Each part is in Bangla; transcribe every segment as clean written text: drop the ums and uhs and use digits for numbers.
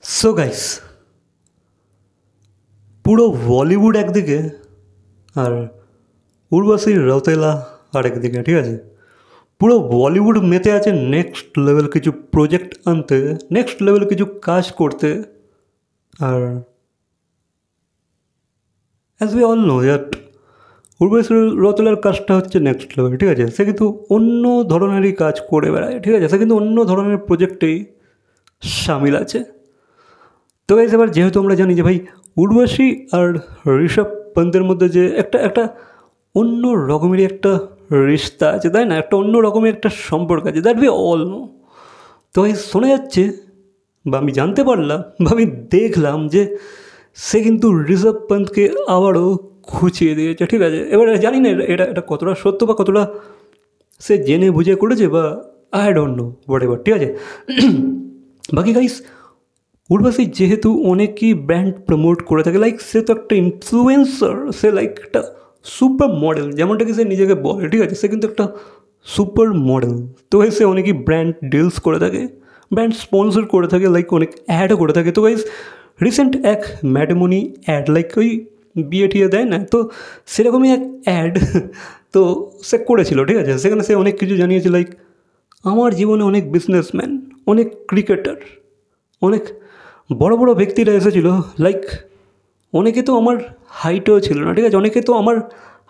সো গাইস, পুরো বলিউড একদিকে আর উর্বশী রৌতেলা আরেকদিকে, ঠিক আছে। পুরো বলিউড মেতে আছে নেক্সট লেভেল কিছু প্রজেক্ট আনতে, নেক্সট লেভেল কিছু কাজ করতে। আর as we all know that Urvashi রৌতেলার কাজটা হচ্ছে নেক্সট লেভেল, ঠিক আছে। সে কিন্তু অন্য ধরনেরই কাজ করে বেড়ায়, ঠিক আছে। সে কিন্তু অন্য ধরনের প্রজেক্টেই সামিল আছে। তো গাইস, এবার যেহেতু আমরা জানি যে ভাই উর্বশী আর ঋষভ পন্তের মধ্যে যে একটা একটা অন্য রকমেরই একটা রিশতা আছে, তাই না, একটা অন্য রকমের একটা সম্পর্ক আছে, দ্যাট উই অল নো। তো এই শোনা যাচ্ছে বা আমি জানতে পারলাম বা আমি দেখলাম যে সে কিন্তু ঋষভ পন্তকে আবারও খুঁচিয়ে দিয়েছে, ঠিক আছে। এবার জানি না এটা এটা কতটা সত্য বা কতটা সে জেনে বুঝে করেছে, বা I don't no, what ever, ঠিক আছে। বাকি গাইস, উর্বশী যেহেতু অনেকই ব্র্যান্ড প্রমোট করে থাকে, লাইক সে তো একটা ইনফ্লুয়েন্সার, সে লাইক একটা সুপার মডেল, যেমনটা কি সে নিজেকে বলে, ঠিক আছে। সে কিন্তু একটা সুপার মডেল। তো সে অনেকই ব্র্যান্ড ডিলস করে থাকে, ব্র্যান্ড স্পন্সর করে থাকে, লাইক অনেক অ্যাডও করে থাকে। তো গাইস, রিসেন্ট এক ম্যাট্রিমনি অ্যাড, লাইক ওই বিয়ে টিয়ে দেয় না, তো সেরকমই এক অ্যাড তো সে করেছিল, ঠিক আছে। সেখানে সে অনেক কিছু জানিয়েছে, লাইক আমার জীবনে অনেক বিজনেসম্যান, অনেক ক্রিকেটার, অনেক বড় বড় ব্যক্তিরা এসেছিলো, লাইক অনেকে তো আমার হাইটও ছিল না, ঠিক আছে। অনেকে তো আমার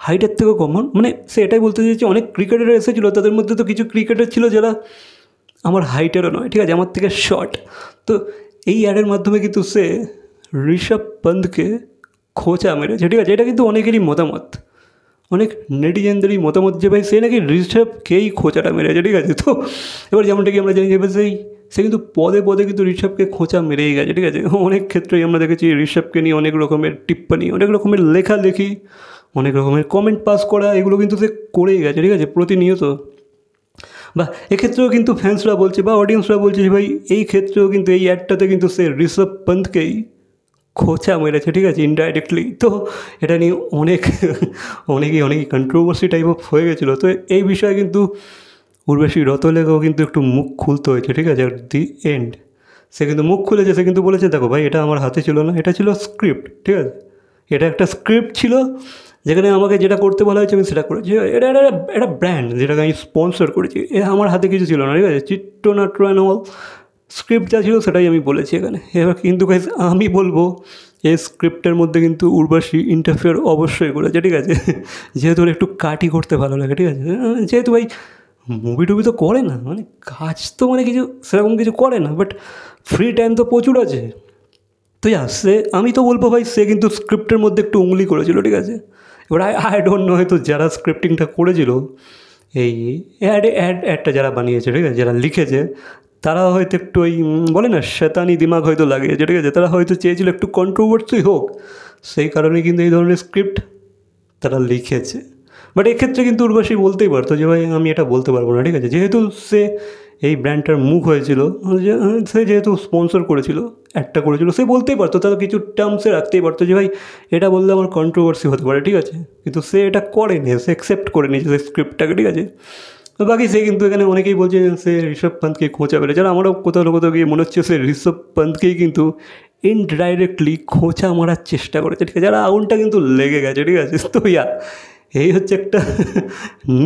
হাইটের থেকেও কম, মানে সে এটাই বলতে চাইছে, অনেক ক্রিকেটার এসেছিলো, তাদের মধ্যে তো কিছু ক্রিকেটার ছিল যারা আমার হাইটেরও নয়, ঠিক আছে, আমার থেকে শর্ট। তো এই অ্যাডের মাধ্যমে কিন্তু সে ঋষভ পন্তকে খোঁচা মেরেছে, ঠিক আছে। এটা কিন্তু অনেকেরই মতামত, অনেক নেটিজেনদেরই মতামত যে ভাই সে নাকি ঋষভকেই খোঁচাটা মেরেছে, ঠিক আছে। তো এবার যেমনটা কি আমরা জানি যে সে কিন্তু পদে পদে কিন্তু ঋষভকে খোঁচা মেরেই গেছে, ঠিক আছে। অনেক ক্ষেত্রেই আমরা দেখেছি ঋষভকে নিয়ে অনেক রকমের টিপ্পণী, অনেক রকমের লেখালেখি, অনেক রকমের কমেন্ট পাস করা, এগুলো কিন্তু সে করেই গেছে, ঠিক আছে, প্রতিনিয়ত। বা এক্ষেত্রেও কিন্তু ফ্যান্সরা বলছে বা অডিয়েন্সরা বলছে যে ভাই এই ক্ষেত্রেও কিন্তু এই অ্যাডটাতে কিন্তু সে ঋষভ পন্তকেই খোঁচা মেরেছে, ঠিক আছে, ইনডাইরেক্টলি। তো এটা নিয়ে অনেকেই কন্ট্রোভার্সি টাইপ অফ হয়ে গেছিলো। তো এই বিষয়ে কিন্তু উর্বশী রৌতেলাকেও কিন্তু একটু মুখ খুলতে হয়েছে, ঠিক আছে। অ্যাট দি এন্ড সে কিন্তু মুখ খুলেছে, সে কিন্তু বলেছে দেখো ভাই এটা আমার হাতে ছিল না, এটা ছিল স্ক্রিপ্ট, ঠিক আছে। এটা একটা স্ক্রিপ্ট ছিল, যেখানে আমাকে যেটা করতে বলা হয়েছে আমি সেটা করেছি। এটা একটা একটা ব্র্যান্ড যেটাকে আমি স্পন্সর করেছি, আমার হাতে কিছু ছিল না, ঠিক আছে। চিত্রনাট্য অ্যান্ড অল স্ক্রিপ্ট যা ছিল সেটাই আমি বলেছি এখানে। এবার কিন্তু গাইস আমি বলবো এই স্ক্রিপ্টের মধ্যে কিন্তু উর্বশী ইন্টারফেয়ার অবশ্যই করেছে, ঠিক আছে। যেহেতু ওর একটু কাটি করতে ভালো লাগে, ঠিক আছে। যেহেতু ভাই মুভি টুভি তো করে না, মানে কাজ তো মানে কিছু সেরকম কিছু করে না, বাট ফ্রি টাইম তো প্রচুর আছে। তো সে আমি তো বলবো ভাই সে কিন্তু স্ক্রিপ্টের মধ্যে একটু উংলি করেছিল, ঠিক আছে। এবার আই ডোন্ট নো, হয়তো যারা স্ক্রিপ্টিংটা করেছিল, এই অ্যাডটা যারা বানিয়েছে, ঠিক আছে, যারা লিখেছে, তারা হয়তো একটু ওই বলে না শয়তানি দিমাগ হয়তো লাগিয়েছে, ঠিক আছে। তারা হয়তো চেয়েছিল একটু কন্ট্রোভার্সি হোক, সেই কারণে কিন্তু এই ধরনের স্ক্রিপ্ট তারা লিখেছে। বাট এক্ষেত্রে কিন্তু উর্বশী বলতেই পারতো যে ভাই আমি এটা বলতে পারবো না, ঠিক আছে। যেহেতু সে এই ব্র্যান্ডটার মুখ হয়েছিল, সে যেহেতু স্পন্সর করেছিল, অ্যাডটা করেছিল, সে বলতেই পারতো, তারা কিছু টার্মসে রাখতেই পারতো যে ভাই এটা বললে আমার কন্ট্রোভার্সি হতে পারে, ঠিক আছে। কিন্তু সে এটা করেনি, সে অ্যাকসেপ্ট করে নিয়েছে সেই স্ক্রিপ্টটাকে, ঠিক আছে। তো বাকি সে কিন্তু এখানে অনেকেই বলছে সে ঋষভ পন্তকে খোঁচা মেরেছে, আর আমারও কোথাও না কোথাও গিয়ে মনে হচ্ছে সে ঋষভ পন্তকেই কিন্তু ইনডাইরেক্টলি খোঁচা মারার চেষ্টা করেছে, ঠিক আছে। আর আগুনটা কিন্তু লেগে গেছে, ঠিক আছে। তো এই হচ্ছে একটা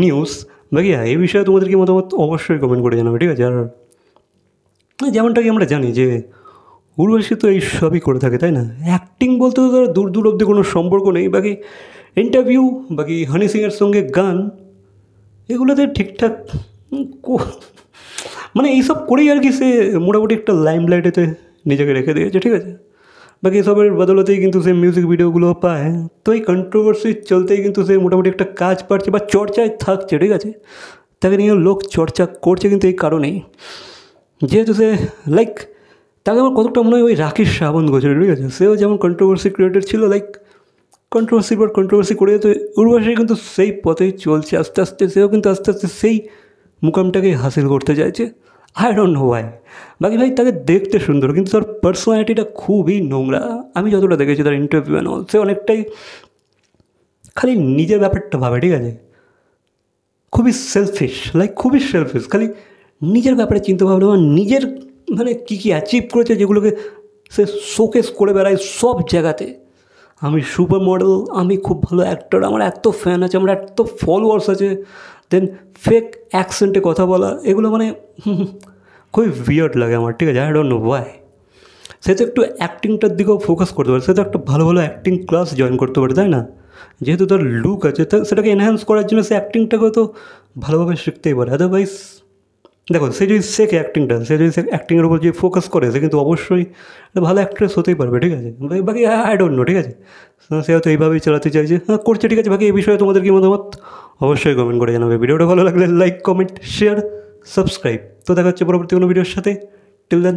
নিউজ। বাকি এই বিষয়ে তোমাদের কি মতামত অবশ্যই কমেন্ট করে জানাবে, ঠিক আছে। আর যেমনটা কি আমরা জানি যে উর্বশী তো এই সবই করে থাকে, তাই না। অ্যাক্টিং বলতে তো তার দূর দূর অব্দি কোনো সম্পর্ক নেই। বাকি ইন্টারভিউ, বাকি হানি সিংয়ের সঙ্গে গান, এগুলোতে ঠিকঠাক মানে এইসব করেই আর কি সে মোটামুটি একটা লাইমলাইটেতে নিজেকে রেখে দিয়েছে, ঠিক আছে। বাকি এসবের বদলতেই কিন্তু সে মিউজিক ভিডিওগুলো পায়। তো এই কন্ট্রোভার্সি চলতেই কিন্তু সে মোটামুটি একটা কাজ পাচ্ছে বা চর্চায় থাকছে, ঠিক আছে। তাকে নিয়ে লোক চর্চা করছে কিন্তু এই কারণেই, যেহেতু সে লাইক তাকে আমার কতটা মনে হয় ওই রাকেশ সাবন্ত গোছরে, ঠিক আছে। সেও যেমন কন্ট্রোভার্সি ক্রিয়েটার ছিল, লাইক কন্ট্রোভার্সি পর কন্ট্রোভার্সি করে, তো উর্বশী কিন্তু সেই পথেই চলছে আস্তে আস্তে। সেও কিন্তু আস্তে আস্তে সেই মুকামটাকেই হাসিল করতে চাইছে, আই ডোন্ট নো ওয়াই। বাকি ভাই তাকে দেখতে সুন্দর, কিন্তু তার পার্সোনালিটিটা খুবই নোংরা। আমি যতটা দেখেছি তার ইন্টারভিউ অ্যান্ড অল, সে অনেকটাই খালি নিজের ব্যাপারটা ভাবে, ঠিক আছে। খুবই সেলফিশ, লাইক খুবই সেলফিশ, খালি নিজের ব্যাপারে চিন্তা ভাবনা, নিজের মানে কী কী অ্যাচিভ করেছে যেগুলোকে সে শোকেস করে বেড়ায় সব জায়গাতে, আমি সুপার মডেল, আমি খুব ভালো অ্যাক্টর, আমার এত ফ্যান আছে, আমার এত ফলোয়ার্স আছে, দেন ফেক অ্যাকসেন্টে কথা বলা, এগুলো মানে খুবই উইয়ার্ড লাগে আমার, ঠিক আছে? I don't know why. সে তো একটু অ্যাক্টিংটার দিকেও ফোকাস করতে পারে, সে তো একটা ভালো ভালো অ্যাক্টিং ক্লাস জয়েন করতে পারে, তাই না? যেহেতু তার লুক আছে, তা সেটাকে এনহ্যান্স করার জন্য সে অ্যাক্টিংটাকেও তো ভালোভাবে শিখতেই পারে। আদারওয়াইজ দেখো, সে যদি শেখে অ্যাক্টিংটা, সে যদি অ্যাক্টিংয়ের উপর যে ফোকাস করে, সে কিন্তু অবশ্যই একটা ভালো অ্যাক্ট্রেস হতেই পারবে, ঠিক আছে? বাকি আই ডোন্ট নো, ঠিক আছে? সে হয়তো এইভাবেই চালাতে চাইছে, হ্যাঁ করছে, ঠিক আছে? বাকি এই বিষয়ে তোমাদের কী মতামত অবশ্যই কমেন্ট করে জানাবে। ভিডিওটা ভালো লাগলে লাইক, কমেন্ট, শেয়ার, সাবস্ক্রাইব। তো দেখা হচ্ছে পরবর্তী কোনো ভিডিওর সাথে। Till then,